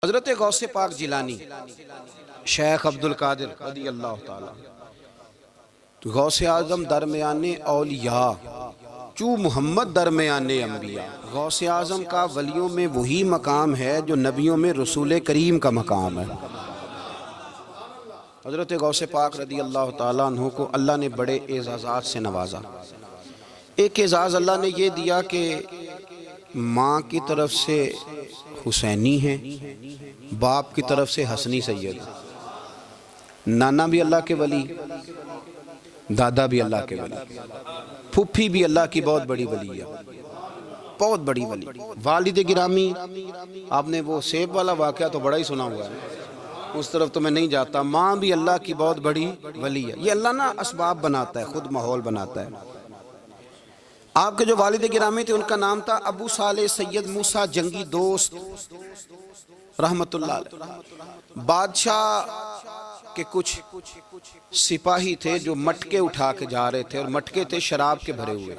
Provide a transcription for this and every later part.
حضرت غوث پاک جیلانی شیخ عبدالقادر رضی اللہ تعالیٰ غوث اعظم درمیان اولیاء چو محمد درمیان انبیاء۔ غوث اعظم کا ولیوں میں وہی مقام ہے جو نبیوں میں رسول کریم کا مقام ہے۔ حضرت غوث پاک رضی اللہ تعالیٰ عنہ کو اللہ نے بڑے اعزازات سے نوازا۔ ایک اعزاز اللہ نے یہ دیا کہ ماں کی طرف سے حسینی ہے، باپ کی طرف سے حسنی سید، نانا بھی اللہ کے ولی، دادا بھی اللہ کے ولی، پھپھی بھی اللہ کی بہت بڑی ولی ہے، بہت بڑی ولی۔ والد گرامی، آپ نے وہ سیب والا واقعہ تو بڑا ہی سنا ہوا ہے، اس طرف تو میں نہیں جاتا۔ ماں بھی اللہ کی بہت بڑی ولی ہے۔ یہ اللہ نا اسباب بناتا ہے، خود ماحول بناتا ہے۔ آپ کے جو والد گرامی تھے ان کا نام تھا ابو صالح سید موسیٰ جنگی دوست رحمت اللہ علیہ۔ بادشاہ کے کچھ سپاہی تھے جو مٹکے اٹھا کے جا رہے تھے، اور مٹکے تھے شراب کے بھرے ہوئے،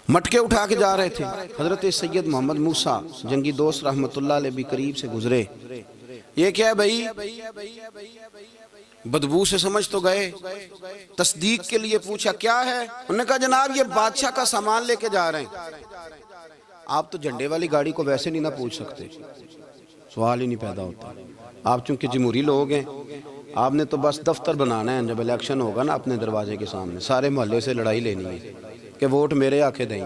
مٹکے اٹھا کے جا رہے تھے۔ حضرت سید محمد موسیٰ جنگی دوست رحمت اللہ علیہ بھی قریب سے گزرے۔ یہ کیا ہے بھائی؟ بدبو سے سمجھ تو گئے، تصدیق کے لیے پوچھا کیا ہے؟ انہوں نے کہا جناب یہ بادشاہ کا سامان لے کے جا رہے ہیں۔ آپ تو جھنڈے والی گاڑی کو ویسے نہیں نہ پوچھ سکتے، سوال ہی نہیں پیدا ہوتا۔ آپ چونکہ جمہوری لوگ ہیں، آپ نے تو بس دفتر بنانا ہے، جب الیکشن ہوگا نا اپنے دروازے کے سامنے سارے محلے سے لڑائی لینی ہے کہ ووٹ میرے آکے دیں۔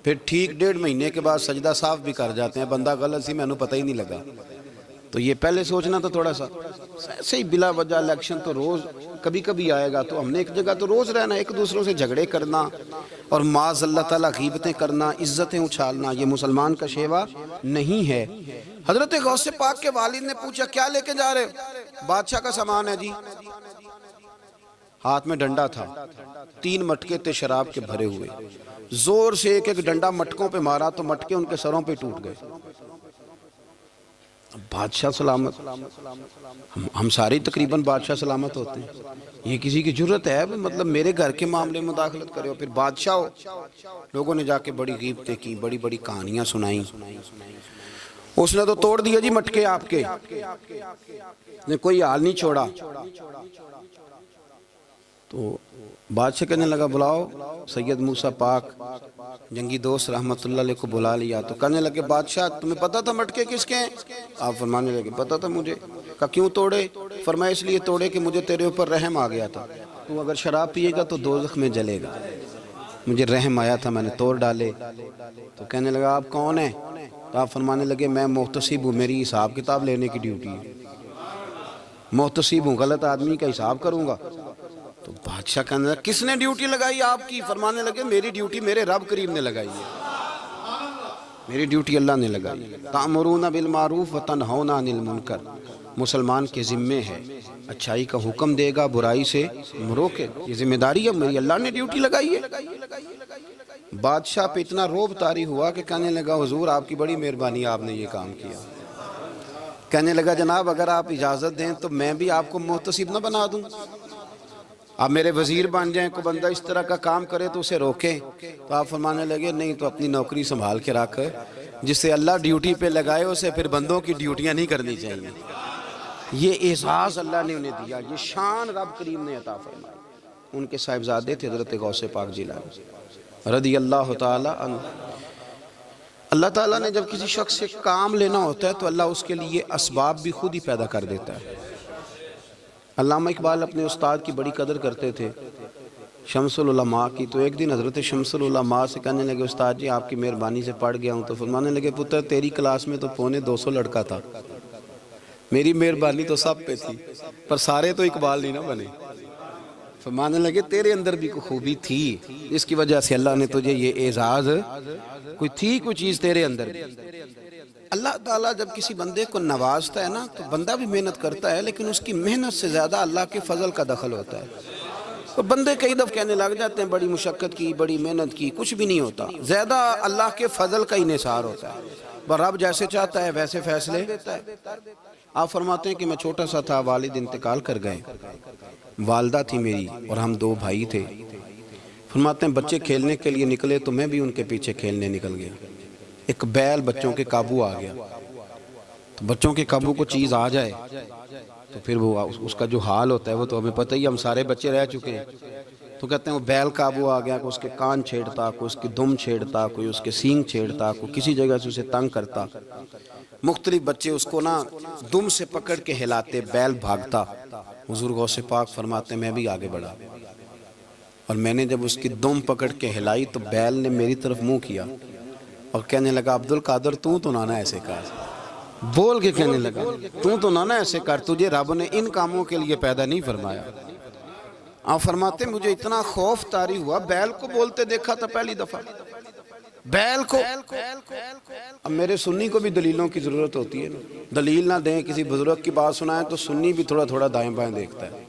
پھر ٹھیک 1.5 مہینے کے بعد سجدہ صاف بھی کر جاتے ہیں، بندہ غلط سی میں نے پتہ ہی نہیں لگا۔ تو یہ پہلے سوچنا تو تھوڑا سا ایسے ہی بلا وجہ الیکشن تو روز کبھی کبھی آئے گا، تو ہم نے ایک جگہ تو روز رہنا، ایک دوسروں سے جھگڑے کرنا اور معاذ اللہ تعالیٰ غیبتیں کرنا، عزتیں اچھالنا، یہ مسلمان کا شیوا نہیں ہے۔ حضرت غوث پاک کے والد نے پوچھا کیا لے کے جا رہے؟ بادشاہ کا سامان ہے جی۔ ہاتھ میں ڈنڈا تھا، 3 مٹکے تھے شراب کے بھرے ہوئے، زور سے ایک ڈنڈا مٹکوں پہ مارا تو مٹکے ان کے سروں پہ ٹوٹ گئے۔ بادشاہ سلامت، ہم سارے تقریباً بادشاہ سلامت ہوتے ہیں، یہ کسی کی جرت ہے مطلب میرے گھر کے معاملے میں مداخلت کرے، اور پھر بادشاہ ہو۔ لوگوں نے جا کے بڑی غیبتیں کی، بڑی بڑی کہانیاں سنائیں۔ اس نے تو توڑ دیا جی مٹکے آپ کے، نے کوئی حال نہیں چھوڑا۔ تو بادشاہ کہنے لگا بلاؤ سید موسیٰ پاک جنگی دوست رحمت اللہ علیہ کو بلا لیا۔ تو کہنے لگے بادشاہ تمہیں پتا تھا مٹکے کس کے ہیں؟ آپ فرمانے لگے پتا تھا مجھے۔ کہا کیوں توڑے؟ فرمایا اس لیے توڑے کہ مجھے تیرے اوپر رحم آ گیا تھا، تو اگر شراب پیے گا تو دوزخ میں جلے گا، مجھے رحم آیا تھا میں نے توڑ ڈالے۔ تو کہنے لگا آپ کون ہیں؟ تو آپ فرمانے لگے میں محتسب ہوں، میری حساب کتاب لینے کی ڈیوٹی ہے، محتسب ہوں، غلط آدمی کا حساب کروں گا۔ تو بادشاہ کہنے لگا کس نے ڈیوٹی لگائی آپ کی؟ فرمانے لگے میری ڈیوٹی میرے رب کریم نے لگائی ہے، میری ڈیوٹی اللہ نے لگائی ہے۔ تأمرون بالمعروف وتنہون عن المنکر، مسلمان کے ذمے ہے اچھائی کا حکم دے گا، برائی سے روکے، یہ ذمہ داری ہے میری، اللہ نے ڈیوٹی لگائی ہے۔ بادشاہ پہ اتنا روب طاری ہوا کہ کہنے لگا حضور آپ کی بڑی مہربانی، آپ نے یہ کام کیا۔ کہنے لگا جناب اگر آپ اجازت دیں تو میں بھی آپ کو محتسب نہ بنا دوں، آپ میرے وزیر بن جائیں، کوئی بندہ اس طرح کا کام کرے تو اسے روکیں۔ تو آپ فرمانے لگے نہیں، تو اپنی نوکری سنبھال کے رکھ، جسے اللہ ڈیوٹی پہ لگائے اسے پھر بندوں کی ڈیوٹیاں نہیں کرنی چاہیے۔ یہ اعزاز اللہ نے انہیں دیا، یہ شان رب کریم نے عطا فرمائی۔ ان کے صاحبزادے تھے حضرت غوث پاک جیلانی رضی اللہ تعالیٰ عنہ۔ اللہ تعالیٰ نے جب کسی شخص سے کام لینا ہوتا ہے تو اللہ اس کے لیے اسباب بھی خود ہی پیدا کر دیتا ہے۔ علامہ اقبال اپنے استاد کی بڑی قدر کرتے تھے، شمس العلماء کی۔ تو ایک دن حضرت شمس العلماء سے کہنے لگے استاد جی آپ کی مہربانی سے پڑھ گیا ہوں۔ تو فرمانے لگے پتر تیری کلاس میں تو 250 لڑکا تھا، میری مہربانی تو سب پہ تھی، پر سارے تو اقبال نہیں نہ بنے۔ فرمانے لگے تیرے اندر بھی کوئی خوبی تھی، اس کی وجہ سے اللہ نے تجھے یہ اعزاز، کوئی چیز تیرے اندر بھی۔ اللہ تعالیٰ جب کسی بندے کو نوازتا ہے نا تو بندہ بھی محنت کرتا ہے، لیکن اس کی محنت سے زیادہ اللہ کے فضل کا دخل ہوتا ہے۔ تو بندے کئی دفعہ کہنے لگ جاتے ہیں بڑی مشقت کی، بڑی محنت کی، کچھ بھی نہیں ہوتا، زیادہ اللہ کے فضل کا انحصار ہوتا ہے۔ رب جیسے چاہتا ہے ویسے فیصلے دیتا ہے۔ آپ فرماتے ہیں کہ میں چھوٹا سا تھا، والد انتقال کر گئے، والدہ تھی میری اور ہم 2 بھائی تھے۔ فرماتے ہیں بچے کھیلنے کے لیے نکلے تو میں بھی ان کے پیچھے کھیلنے نکل گیا۔ ایک بیل بچوں کے قابو آ گیا، تو بچوں کے قابو کو چیز آ جائے تو پھر وہ اس کا جو حال ہوتا ہے وہ تو ہمیں پتہ ہی، ہم سارے بچے رہ چکے ہیں۔ تو کہتے ہیں وہ بیل قابو آ گیا، کوئی اس کے کان چھیڑتا، کوئی اس کی دم چھیڑتا، کوئی اس کے سینگ چھیڑتا، کوئی کسی جگہ سے اسے تنگ کرتا، مختلف بچے اس کو نا دم سے پکڑ کے ہلاتے، بیل بھاگتا۔ حضور غوث پاک فرماتے میں بھی آگے بڑھا، اور میں نے جب اس کی دم پکڑ کے ہلائی تو بیل نے میری طرف منہ کیا اور کہنے لگا عبد القادر تو نہ ایسے کر، بول کے کہنے لگا تو نہ ایسے کر، تجھے رب نے ان کاموں کے لیے پیدا نہیں فرمایا۔ آپ فرماتے مجھے اتنا خوف طاری ہوا، بیل کو بولتے دیکھا تھا پہلی دفعہ، بیل کو۔ اب میرے سنی کو بھی دلیلوں کی ضرورت ہوتی ہے نا، دلیل نہ دیں، کسی بزرگ کی بات سنائیں تو سنی بھی تھوڑا تھوڑا دائیں بائیں دیکھتا ہے۔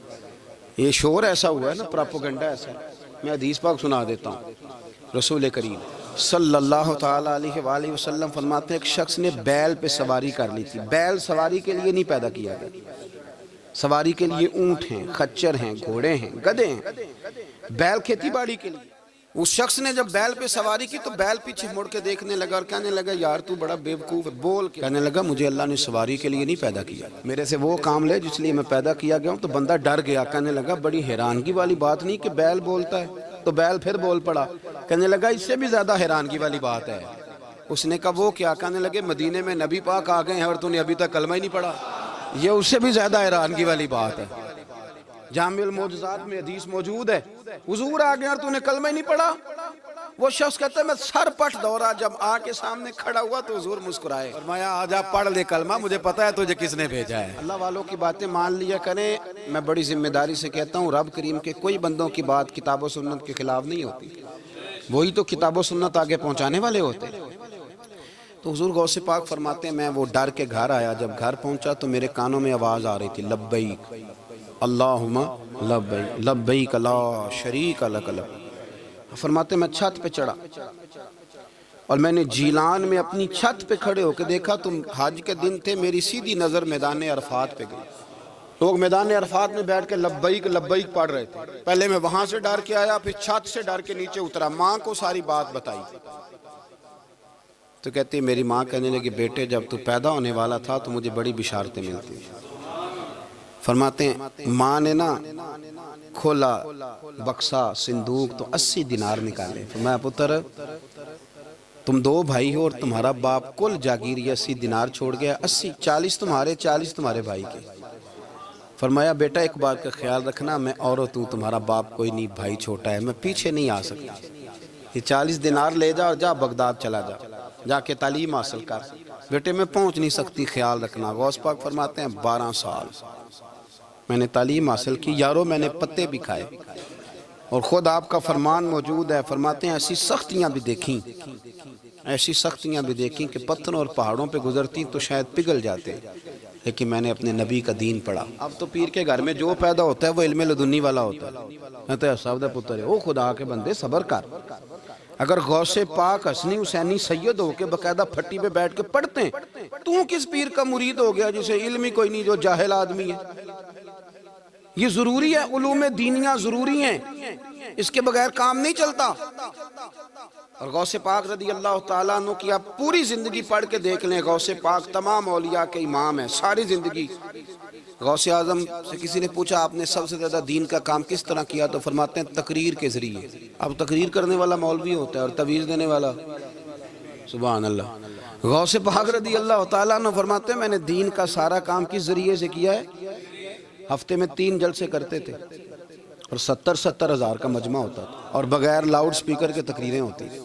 یہ شور ایسا ہوا ہے نا، پراپوگنڈا ایسا ہے۔ میں حدیث پاک سنا دیتا ہوں۔ رسول کریم صلی اللہ تعالیٰ علیہ وآلہ وسلم فرماتے ہیں ایک شخص نے بیل پہ سواری کر لی تھی۔ بیل سواری کے لیے نہیں پیدا کیا گیا، سواری کے لیے اونٹ ہیں، خچر ہیں، گھوڑے ہیں، گدھے ہیں، بیل کھیتی باڑی کے لیے۔ اس شخص نے جب بیل پہ سواری کی تو بیل پیچھے مڑ کے دیکھنے لگا اور کہنے لگا یار تو بڑا بیوقوف ہے، بول کے کہنے لگا مجھے اللہ نے سواری کے لیے نہیں پیدا کیا، میرے سے وہ کام لے جس لیے میں پیدا کیا گیا ہوں۔ تو بندہ ڈر گیا، کہنے لگا بڑی حیرانگی والی بات نہیں کہ بیل بولتا ہے، تو بیل پھر بول پڑا۔ کہنے لگا اس سے بھی زیادہ حیرانگی والی بات ہے۔ اس نے کہا وہ کیا؟ کہنے لگے مدینے میں نبی پاک آ گئے ہیں اور تو نے ابھی تک کلمہ ہی نہیں پڑھا، یہ اس سے بھی زیادہ حیرانگی والی بات ہے۔ جامع المعجزات میں حدیث موجود ہے، حضور آ گئے اور تو نے کلمہ ہی نہیں پڑھا۔ وہ شخص کہتا ہے میں سر پٹ دورا، جب آ کے سامنے کھڑا ہوا تو حضور مسکرائے، فرمایا آجا پڑھ لے کلمہ، مجھے پتا ہے تجھے کس نے بھیجا ہے۔ اللہ والوں کی باتیں مان لیا کریں، میں بڑی ذمہ داری سے کہتا ہوں رب کریم کے کوئی بندوں کی بات کتاب و سنت کے خلاف نہیں ہوتی، وہی تو کتاب و سنت آگے پہنچانے والے ہوتے۔ تو حضور غوث پاک فرماتے ہیں میں وہ ڈر کے گھر آیا، جب گھر پہنچا تو میرے کانوں میں آواز آ رہی تھی لبیک اللہم لبیک لبیک لا شریک لک لبیک۔ فرماتے میں چھت پہ چڑھا اور میں نے جیلان میں اپنی چھت پہ کھڑے ہو کے دیکھا، تم حج کے دن تھے، میری سیدھی نظر میدان عرفات پہ گئی، لوگ میدان عرفات میں بیٹھ کے لبیک لبیک پڑھ رہے تھے۔ پہلے میں وہاں سے ڈر کے آیا، پھر چھت سے ڈر کے نیچے اترا، ماں کو ساری بات بتائی تو کہتی میری ماں کہنے لگی بیٹے جب تو پیدا ہونے والا تھا تو مجھے بڑی بشارتیں ملتی۔ فرماتے ہیں ماں نے نا کھولا بکسا صندوق تو 80 دینار نکالے، فرمایا پتر تم 2 بھائی ہو اور تمہارا باپ کل جاگیر 80 دینار چھوڑ گیا، 80 40 تمہارے 40 تمہارے بھائی کے۔ فرمایا بیٹا ایک بات کا خیال رکھنا، میں عورت ہوں، تمہارا باپ کوئی نہیں، بھائی چھوٹا ہے، میں پیچھے نہیں آ سکتا، یہ 40 دینار لے جا اور جا بغداد چلا جا کے تعلیم حاصل کر، بیٹے میں پہنچ نہیں سکتی، خیال رکھنا۔ غوث پاک فرماتے ہیں 12 سال میں نے تعلیم حاصل کی یارو، میں نے پتے بھی کھائے، اور خود آپ کا فرمان موجود ہے، فرماتے ہیں ایسی سختیاں بھی دیکھیں، ایسی سختیاں بھی دیکھیں کہ پتھروں اور پہاڑوں پہ گزرتی تو شاید پگھل جاتے، لیکن میں نے اپنے نبی کا دین پڑھا۔ اب تو پیر کے گھر میں جو پیدا ہوتا ہے وہ علم لدنی والا ہوتا ہے، کہتے ہیں صاحب دا پتر ہے، او خدا کے بندے صبر کر۔ اگر غوث پاک حسنی حسینی سید ہو کے باقاعدہ پھٹی پہ بیٹھ کے پڑھتے ہیں، تو کس پیر کا مرید ہو گیا جسے علم ہی کوئی نہیں، جو جاہل آدمی ہے؟ یہ ضروری ہے، علوم دینیاں ضروری ہیں، اس کے بغیر کام نہیں چلتا۔ اور غوث پاک رضی اللہ تعالیٰ عنہ کی آپ پوری زندگی پڑھ کے دیکھ لیں، غوث پاک تمام اولیاء کے امام ہیں، ساری زندگی۔ غوث اعظم سے کسی نے پوچھا آپ نے سب سے زیادہ دین کا کام کس طرح کیا، تو فرماتے ہیں تقریر کے ذریعے۔ اب تقریر کرنے والا مولوی ہوتا ہے اور تویز دینے والا، سبحان اللہ۔ غوث پاک رضی اللہ تعالیٰ عنہ فرماتے ہیں میں نے دین کا سارا کام کس ذریعے سے کیا ہے، ہفتے میں 3 جلسے کرتے تھے اور 70 ہزار کا مجمع ہوتا تھا، اور بغیر لاؤڈ سپیکر کے تقریریں ہوتی تھیں،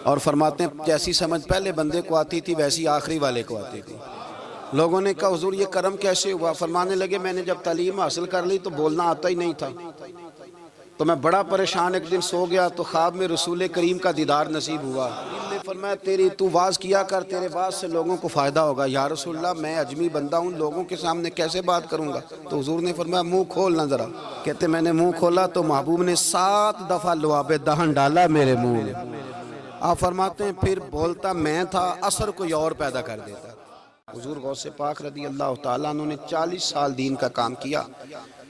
اور فرماتے ہیں جیسی سمجھ پہلے بندے کو آتی تھی ویسی آخری والے کو آتی تھی۔ لوگوں نے کہا حضور یہ کرم کیسے ہوا؟ فرمانے لگے میں نے جب تعلیم حاصل کر لی تو بولنا آتا ہی نہیں تھا، تو میں بڑا پریشان، ایک دن سو گیا تو خواب میں رسول کریم کا دیدار نصیب ہوا۔ فرمایا تیری تو واز کیا کر، تیرے واز سے لوگوں کو فائدہ ہوگا۔ یا رسول اللہ میں اجمی بندہ ہوں، لوگوں کے سامنے کیسے بات کروں گا؟ تو حضور نے فرمایا منہ کھولنا ذرا۔ کہتے میں نے منہ کھولا تو محبوب نے 7 دفعہ لعاب دہن ڈالا میرے منہ میں۔ آپ فرماتے ہیں پھر بولتا میں تھا، اثر کوئی اور پیدا کر دیتا۔ حضور غوث پاک رضی اللہ تعالیٰ عنہ نے 40 سال دین کا کام کیا۔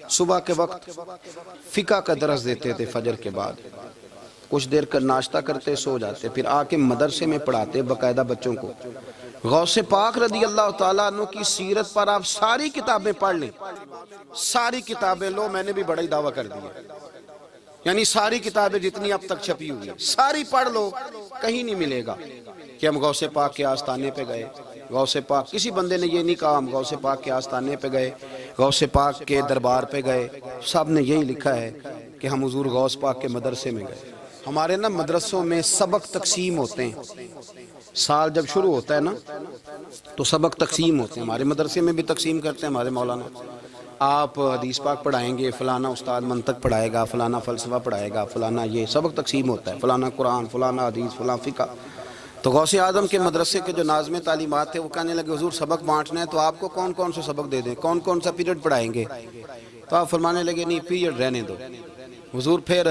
صبح کے وقت فقہ کا درس دیتے تھے فجر کے بعد، کچھ دیر کر ناشتہ کرتے سو جاتے، پھر آ کے مدرسے میں پڑھاتے باقاعدہ بچوں کو۔ غوث پاک رضی اللہ تعالیٰ عنہ کی سیرت پر آپ ساری کتابیں پڑھ لیں، ساری کتابیں لو، میں نے بھی بڑا ہی دعویٰ کر دیا، یعنی ساری کتابیں جتنی اب تک چھپی ہوئی ہیں ساری پڑھ لو، کہیں نہیں ملے گا کہ ہم غوث پاک کے آستانے پہ گئے۔ غوث پاک کسی بندے نے یہ نہیں کہا ہم غوث پاک کے آستانے پہ گئے، غوث پاک کے دربار پہ گئے، سب نے یہی لکھا ہے کہ ہم حضور غوث پاک کے مدرسے میں گئے۔ ہمارے نا مدرسوں میں سبق تقسیم ہوتے ہیں، سال جب شروع ہوتا ہے نا تو سبق تقسیم ہوتے ہیں، ہمارے مدرسے میں بھی تقسیم کرتے ہیں ہمارے مولانا۔ آپ حدیث پاک پڑھائیں گے، فلانا استاد منطق پڑھائے گا، فلانا فلسفہ پڑھائے گا، فلانا یہ سبق تقسیم ہوتا ہے، فلانا قرآن، فلانا حدیث، فلاں فقہ۔ تو غوث اعظم کے مدرسے کے جو ناظم تعلیمات تھے وہ کہنے لگے حضور سبق بانٹنا ہے تو آپ کو کون کون سے سبق دے دیں، کون کون سا پیریڈ پڑھائیں گے؟ تو آپ فرمانے لگے نہیں پیریڈ رہنے دو۔ حضور پھر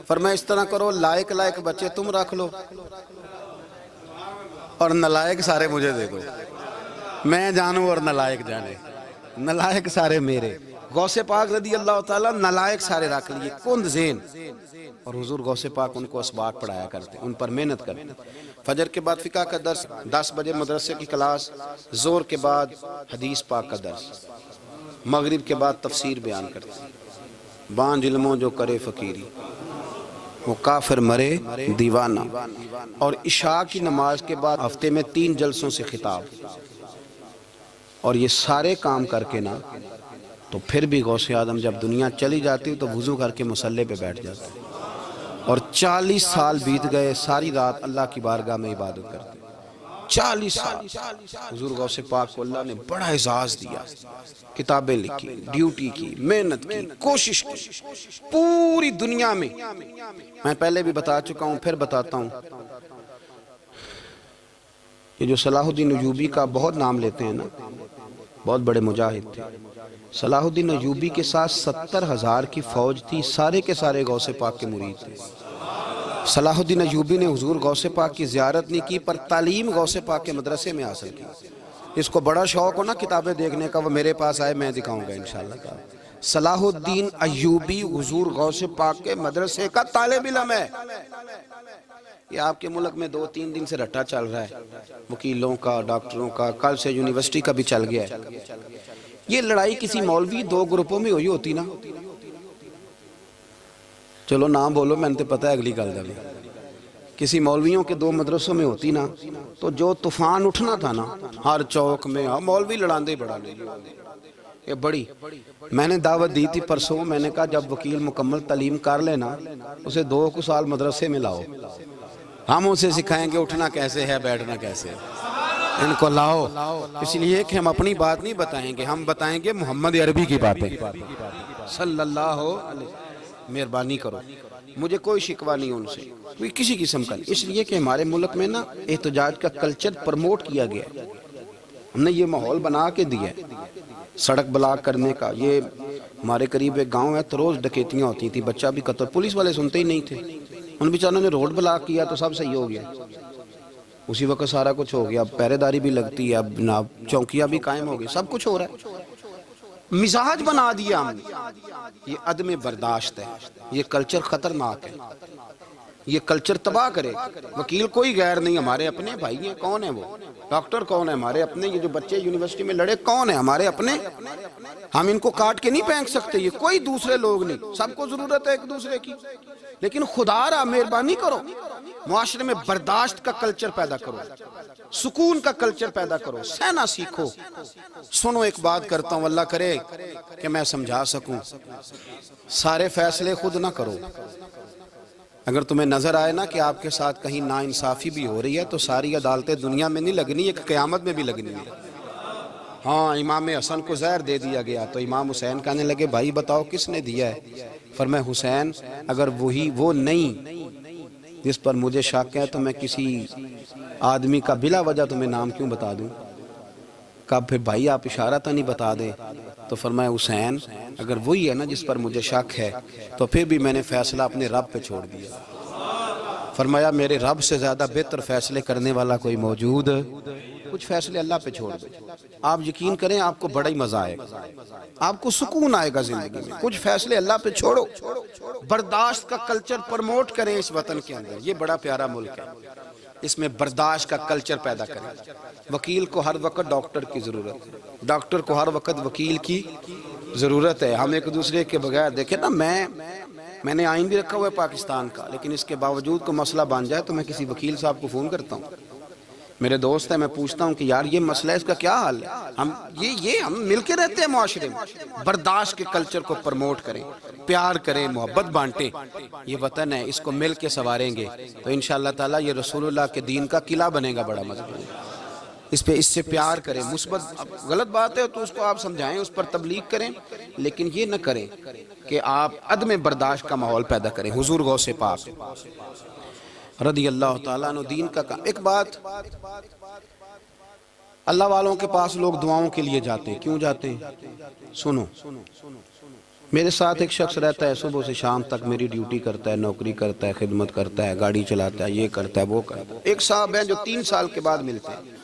فرمایا اس طرح کرو، لائق لائق بچے تم رکھ لو اور نالائق سارے مجھے دے دو، میں جانوں اور نالائق جانے، نالائق سارے میرے۔ غوث پاک رضی اللہ تعالیٰ نالائق سارے رکھ لیے، کند ذہن، اور حضور غوث پاک ان کو اسباق پڑھایا کرتے، ان پر محنت کرتے۔ فجر کے بعد فقہ کا درس، 10 بجے مدرسے کی کلاس، ظہر کے بعد حدیث پاک کا درس، مغرب کے بعد تفسیر بیان کرتے۔ بانج علموں جو کرے فقیری وہ کافر مرے دیوانہ، اور عشاء کی نماز کے بعد ہفتے میں 3 جلسوں سے خطاب۔ اور یہ سارے کام کر کے نا تو پھر بھی غوث اعظم جب دنیا چلی جاتی تو وضو کر کے مصلی پہ بیٹھ جاتے، اور 40 سال بیت گئے، ساری رات اللہ کی بارگاہ میں عبادت کرتے۔ 40 سال حضور غوث پاک کو اللہ نے بڑا اعزاز دیا، کتابیں لکھی، ڈیوٹی کی، محنت کی، کوشش کی پوری دنیا میں۔ میں پہلے بھی بتا چکا ہوں، پھر بتاتا ہوں، یہ جو صلاح الدین ایوبی کا بہت نام لیتے ہیں نا، بہت بڑے مجاہد تھے۔ صلاح الدین ایوبی کے ساتھ 70,000 کی فوج تھی، سارے کے سارے غوث پاک کے مرید تھے۔ صلاح الدین ایوبی نے حضور غوث پاک کی زیارت نہیں کی پر تعلیم غوث پاک کے مدرسے میں حاصل کی۔ اس کو بڑا شوق ہو نا کتابیں دیکھنے کا، وہ میرے پاس آئے، میں دکھاؤں گا انشاءاللہ تعالی۔ صلاح الدین ایوبی حضور غوث پاک کے مدرسے کا طالب علم ہے۔ یہ آپ کے ملک میں 2-3 دن سے رٹا چل رہا ہے، وکیلوں کا، ڈاکٹروں کا، کل سے یونیورسٹی کا بھی چل گیا ہے۔ یہ لڑائی کسی مولوی 2 گروپوں میں ہوئی ہوتی نا، چلو نام بولو، میں نے پتہ ہے اگلی گل دا بھی، کسی مولویوں کے 2 مدرسوں میں ہوتی نا تو جو طوفان اٹھنا تھا نا ہر چوک میں، مولوی لڑاندے بڑا نہیں، یہ بڑی۔ میں نے دعوت دی تھی پرسوں، میں نے کہا جب وکیل مکمل تعلیم کر لینا اسے 2 سال مدرسے میں لاؤ، ہم اسے سکھائیں گے اٹھنا کیسے ہے، بیٹھنا کیسے ہے، ان کو لاؤ۔ اس لیے کہ ہم اپنی بات نہیں بتائیں گے، ہم بتائیں گے محمد عربی کی باتیں صلی اللہ علیہ۔ مہربانی کرو، مجھے کوئی شکوہ نہیں ان سے، کوئی کسی قسم کا نہیں، اس لیے کہ ہمارے ملک میں نا احتجاج کا کلچر پرموٹ کیا گیا ہے، ہم نے یہ ماحول بنا کے دیا ہے سڑک بلاک کرنے کا۔ یہ ہمارے قریب ایک گاؤں ہے تو روز ڈکیتیاں ہوتی تھی، بچہ بھی قتل، پولیس والے سنتے ہی نہیں تھے، ان بیچاروں نے روڈ بلاک کیا تو سب صحیح ہو گیا، اسی وقت سارا کچھ ہو گیا، اب پہرے داری بھی لگتی ہے، اب جناب چوکیاں بھی قائم ہو گئی، سب کچھ ہو رہا ہے۔ مزاج بنا دیا ہم نے، یہ عدم برداشت ہے، یہ کلچر خطرناک ہے، یہ کلچر تباہ کرے۔ وکیل کوئی غیر نہیں، ہمارے اپنے بھائی ہیں، کون ہیں وہ؟ ڈاکٹر کون ہے ہمارے اپنے؟ یہ جو بچے یونیورسٹی میں لڑے کون ہیں ہمارے اپنے؟ ہم ان کو کاٹ کے نہیں پھینک سکتے، یہ کوئی دوسرے لوگ نہیں، سب کو ضرورت ہے ایک دوسرے کی، لیکن خدا را مہربانی کرو، معاشرے میں برداشت کا کلچر پیدا کرو، سکون کا کلچر پیدا کرو، سہنا سیکھو۔ سنو ایک بات کرتا ہوں، اللہ کرے کہ میں سمجھا سکوں، سارے فیصلے خود نہ کرو۔ اگر تمہیں نظر آئے نا کہ آپ کے ساتھ کہیں ناانصافی بھی ہو رہی ہے تو ساری عدالتیں دنیا میں نہیں لگنی، ایک قیامت میں بھی لگنی ہے۔ ہاں امام حسن کو زہر دے دیا گیا تو امام حسین کہنے لگے بھائی بتاؤ کس نے دیا ہے؟ فرمایا حسین اگر وہی وہ نہیں جس پر مجھے شک ہے تو میں کسی آدمی کا بلا وجہ تمہیں نام کیوں بتا دوں؟ کہا پھر بھائی آپ اشارہ تو نہیں بتا دیں؟ تو فرمایا حسین اگر وہی ہے نا جس پر مجھے شک ہے تو پھر بھی میں نے فیصلہ اپنے رب پہ چھوڑ دیا۔ فرمایا میرے رب سے زیادہ بہتر فیصلے کرنے والا کوئی موجود کچھ فیصلے اللہ پہ چھوڑ دو. آپ یقین کریں آپ کو بڑا ہی مزہ آئے گا, آپ کو سکون آئے گا زندگی میں. کچھ فیصلے اللہ پہ چھوڑو, برداشت کا کلچر پرموٹ کریں اس وطن کے اندر. یہ بڑا پیارا ملک ہے, اس میں برداشت کا کلچر پیدا کریں. وکیل کو ہر وقت ڈاکٹر کی ضرورت ہے, ڈاکٹر کو ہر وقت وکیل کی ضرورت ہے. ہم ایک دوسرے کے بغیر دیکھیں نا, میں نے آئین بھی رکھا ہوا ہے پاکستان کا, لیکن اس کے باوجود کوئی مسئلہ بن جائے تو میں کسی وکیل صاحب کو فون کرتا ہوں, میرے دوست ہے, میں پوچھتا ہوں کہ یار یہ مسئلہ ہے, اس کا کیا حل ہے. ہم مل کے رہتے ہیں معاشرے میں. برداشت کے کلچر کو پرموٹ کریں, پیار کریں, محبت بانٹیں. یہ وطن ہے, اس کو مل کے سنواریں گے تو انشاءاللہ تعالیٰ یہ رسول اللہ کے دین کا قلعہ بنے گا بڑا مضبوط. اس سے پیار کریں. مثبت غلط بات ہے تو اس کو آپ سمجھائیں, اس پر تبلیغ کریں, لیکن یہ نہ کریں کہ آپ عدم برداشت کا ماحول پیدا کریں. حضور غوث پاک رضی اللہ تعالیٰ عنہ دین کا کام. ایک بات, اللہ والوں کے پاس لوگ دعاؤں کے لیے جاتے ہیں. کیوں جاتے ہیں؟ سنو, میرے ساتھ ایک شخص رہتا ہے, صبح سے شام تک میری ڈیوٹی کرتا ہے, نوکری کرتا ہے, خدمت کرتا ہے, گاڑی چلاتا ہے, یہ کرتا ہے, وہ کرتا ہے. ایک صاحب ہیں جو 3 سال کے بعد ملتے ہیں.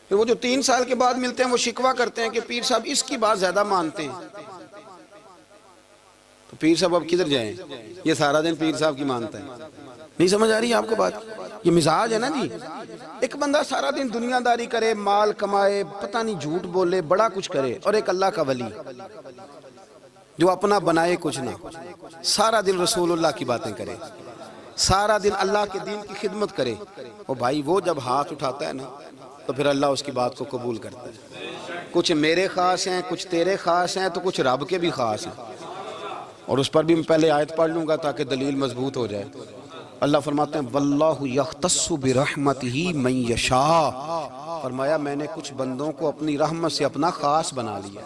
پھر وہ جو 3 سال کے بعد ملتے ہیں وہ شکوہ کرتے ہیں کہ پیر صاحب اس کی بات زیادہ مانتے ہیں. تو پیر صاحب اب کدھر جائیں, یہ سارا دن پیر صاحب کی مانتا ہے. نہیں سمجھ آ رہی ہے آپ کو بات؟ یہ مزاج ہے نا جی. ایک بندہ سارا دن دنیا داری کرے, مال کمائے, پتہ نہیں جھوٹ بولے, بڑا کچھ کرے, اور ایک اللہ کا ولی جو اپنا بنائے کچھ نہ, سارا دن رسول اللہ کی باتیں کرے, سارا دن اللہ کے دین کی خدمت کرے. اور بھائی وہ جب ہاتھ اٹھاتا ہے نا تو پھر اللہ اس کی بات کو قبول کرتا ہے. کچھ میرے خاص ہیں, کچھ تیرے خاص ہیں, تو کچھ رب کے بھی خاص ہیں. اور اس پر بھی میں پہلے آیت پڑھ لوں گا تاکہ دلیل مضبوط ہو جائے. اللہ فرماتے ہیں واللہ یختص برحمتہ من یشاء. فرمایا میں نے کچھ بندوں کو اپنی رحمت سے اپنا خاص بنا لیا.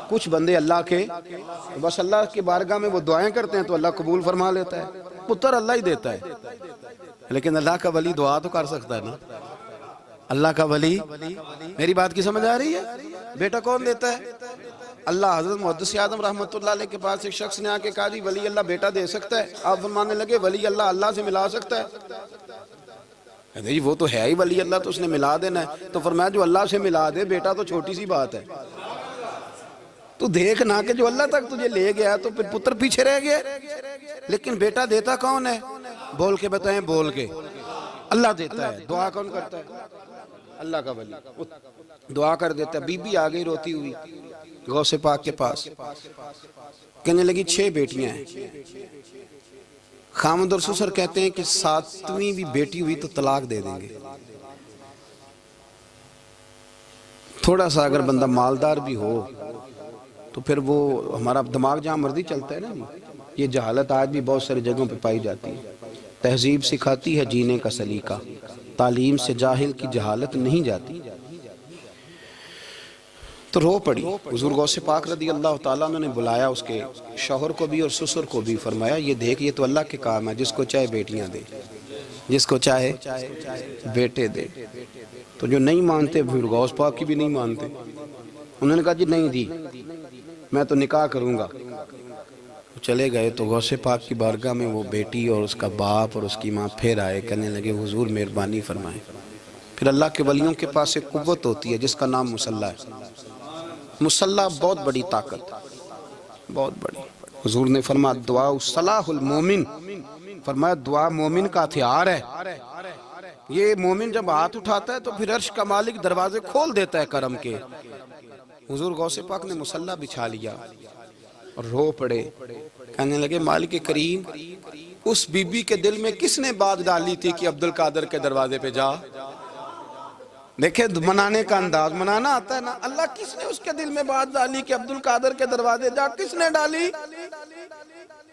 کچھ بندے اللہ کے بس اللہ کی بارگاہ میں وہ دعائیں کرتے ہیں تو اللہ قبول فرما لیتا ہے. پتر اللہ ہی دیتا ہے, لیکن اللہ کا ولی دعا تو کر سکتا ہے نا. اللہ کا ولی, میری بات کی سمجھ آ رہی ہے؟ بیٹا کون دیتا ہے؟ اللہ. حضرت محدث اعظم رحمۃ اللہ علیہ کے پاس ایک شخص نے آ کے کہا جی ولی اللہ بیٹا دے سکتا ہے؟ آپ فرمانے لگے ولی اللہ اللہ سے ملا سکتا ہے؟ جی وہ تو ہے ہی ولی اللہ, تو اس نے ملا دینا ہے. تو فرمایا جو اللہ سے ملا دے بیٹا تو چھوٹی سی بات ہے. تو دیکھ نہ کہ جو اللہ تک تجھے لے گیا تو پھر پتر پیچھے رہ گیا. لیکن بیٹا دیتا کون ہے؟ بول کے بتائیں, بول کے. اللہ دیتا ہے. دعا کون کرتا ہے؟ اللہ کا ولی دعا کر دیتا ہے. بی بی آ گئی روتی ہوئی غوث پاک کے پاس, کہنے لگی 6 بیٹیاں ہیں. خامد اور سسر کہتے ہیں کہ 7ویں بھی بیٹی ہوئی تو طلاق دے دیں گے. تھوڑا سا اگر بندہ مالدار بھی ہو تو پھر وہ ہمارا دماغ جہاں مرضی چلتا ہے نا. یہ جہالت آج بھی بہت ساری جگہوں پہ پائی جاتی ہے. تہذیب سکھاتی ہے جینے کا سلیقہ, تعلیم سے جاہل کی جہالت نہیں جاتی. تو رو پڑی. حضور غوث پاک رضی اللہ تعالیٰ عنہ نے بلایا اس کے شوہر کو بھی اور سسر کو بھی. فرمایا یہ دیکھ یہ تو اللہ کے کام ہے, جس کو چاہے بیٹیاں دے, جس کو چاہے بیٹے دے. تو جو نہیں مانتے پھر غوث پاک کی بھی نہیں مانتے. انہوں نے کہا جی نہیں دی, میں تو نکاح کروں گا. چلے گئے تو غوث پاک کی بارگاہ میں وہ بیٹی اور اس کا باپ اور اس کی ماں پھر آئے, کہنے لگے حضور مہربانی فرمائیں. پھر اللہ کے ولیوں کے پاس ایک قوت ہوتی ہے جس کا نام مصلح ہے. مصلح بہت بڑی طاقت, بہت بڑی. حضور نے فرمایا دعا صلاح المومن, فرمایا دعا مومن کا ہتھیار ہے. یہ مومن جب ہاتھ اٹھاتا ہے تو پھر عرش کا مالک دروازے کھول دیتا ہے کرم کے. حضور غوث پاک نے مصلح بچھا لیا اور رو پڑے, کہنے لگے مالک کریم اس بی بی کے دل میں کس نے بات ڈالی تھی کہ عبد القادر کے دروازے پہ جا. دیکھیں منانے کا انداز, منانا آتا ہے نا. اللہ کس نے اس کے دل میں بات ڈالی کہ عبد القادر کے دروازے جا, کس نے ڈالی؟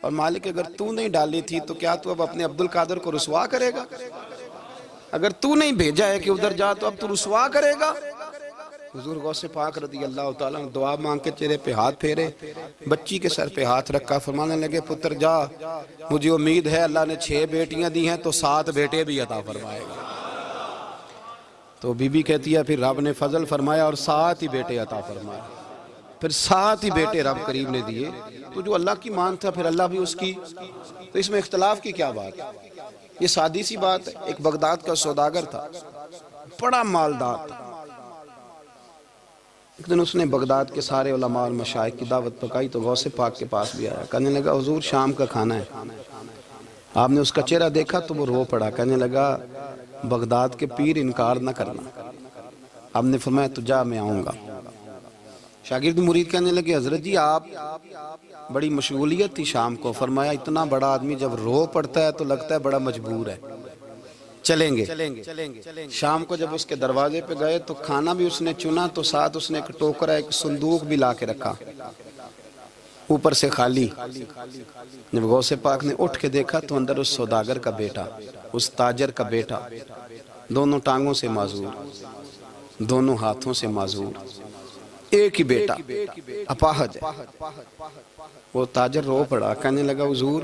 اور مالک اگر تو نہیں ڈالی تھی تو کیا تو اب اپنے عبد القادر کو رسوا کرے گا؟ اگر تو نہیں بھیجا ہے کہ ادھر جا تو اب تو رسوا کرے گا؟ حضور غوث پاک رضی اللہ تعالیٰ نے دعا مانگ کے چہرے پہ ہاتھ پھیرے, بچی کے سر پہ ہاتھ رکھا, فرمانے لگے پتر جا, مجھے امید ہے اللہ نے 6 بیٹیاں دی ہیں تو 7 بیٹے بھی عطا فرمائے گا. تو بی بی کہتی ہے پھر رب نے فضل فرمایا اور 7 ہی بیٹے عطا فرمائے. پھر 7 ہی بیٹے رب کریم نے دیے. تو جو اللہ کی مان تھا پھر اللہ بھی اس کی. تو اس میں اختلاف کی کیا بات ہے؟ یہ سادی سی بات ہے. ایک بغداد کا سوداگر تھا, بڑا مالدار تھا۔ ایک دن اس نے بغداد کے سارے علماء اور مشائخ کی دعوت پکائی تو غوث پاک کے پاس بھی آیا، کہنے لگا حضور شام کا کھانا ہے۔ آپ نے اس کا چہرہ دیکھا تو وہ رو پڑا، کہنے لگا بغداد کے پیر انکار نہ کرنا۔ آپ نے فرمایا تو جا میں آؤں گا۔ شاگرد مرید کہنے لگے حضرت جی آپ بڑی مشغولیت تھی شام کو، فرمایا اتنا بڑا آدمی جب رو پڑتا ہے تو لگتا ہے بڑا مجبور ہے، چلیں گے۔ شام کو جب اس کے دروازے پہ گئے تو کھانا بھی اس نے چنا تو ساتھ اس نے ایک ٹوکرا ایک صندوق بھی لا کے رکھا، اوپر سے خالی۔ جب غوث پاک نے اٹھ کے دیکھا تو اندر اس سوداگر کا بیٹا، اس تاجر کا بیٹا، دونوں ٹانگوں سے معذور، دونوں ہاتھوں سے معذور، ایک ہی بیٹا اپاہج ہے۔ وہ تاجر رو پڑا، کہنے لگا حضور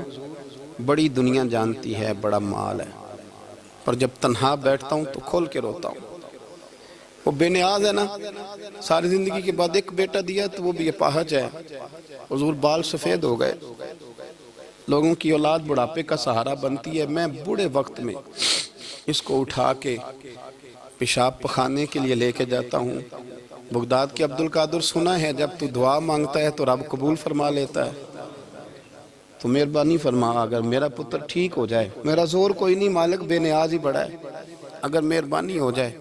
بڑی دنیا جانتی ہے، بڑا مال ہے، پر جب تنہا بیٹھتا ہوں تو کھول کے روتا ہوں۔ وہ بے نیاز ہے نا، ساری زندگی کے بعد ایک بیٹا دیا تو وہ بھی اپاہج ہے۔ حضور بال سفید ہو گئے، لوگوں کی اولاد بڑھاپے کا سہارا بنتی ہے، میں بوڑھے وقت میں اس کو اٹھا کے پیشاب پخانے کے لیے لے کے جاتا ہوں۔ بغداد کے عبدالقادر سنا ہے جب تو دعا مانگتا ہے تو رب قبول فرما لیتا ہے، تو مہربانی فرما اگر میرا پتر ٹھیک ہو جائے، میرا زور کوئی نہیں مالک، بے نیاز ہی بڑا ہے، اگر مہربانی ہو جائے۔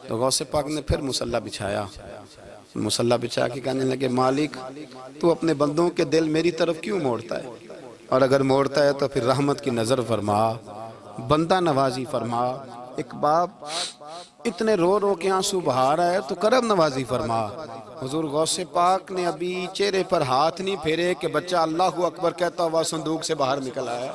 تو غوث پاک نے پھر مصلی بچھایا، مصلی بچھا کے کہنے لگے مالک تو اپنے بندوں کے دل میری طرف کیوں موڑتا ہے، اور اگر موڑتا ہے تو پھر رحمت کی نظر فرما، بندہ نوازی فرما۔ ایک باپ اتنے رو رو کے آنسو بہا رہا ہے تو کرم نوازی فرما۔ حضور غوث پاک نے ابھی چہرے پر ہاتھ نہیں پھیرے کہ بچہ اللہ اکبر کہتا ہوا صندوق سے باہر نکل آیا۔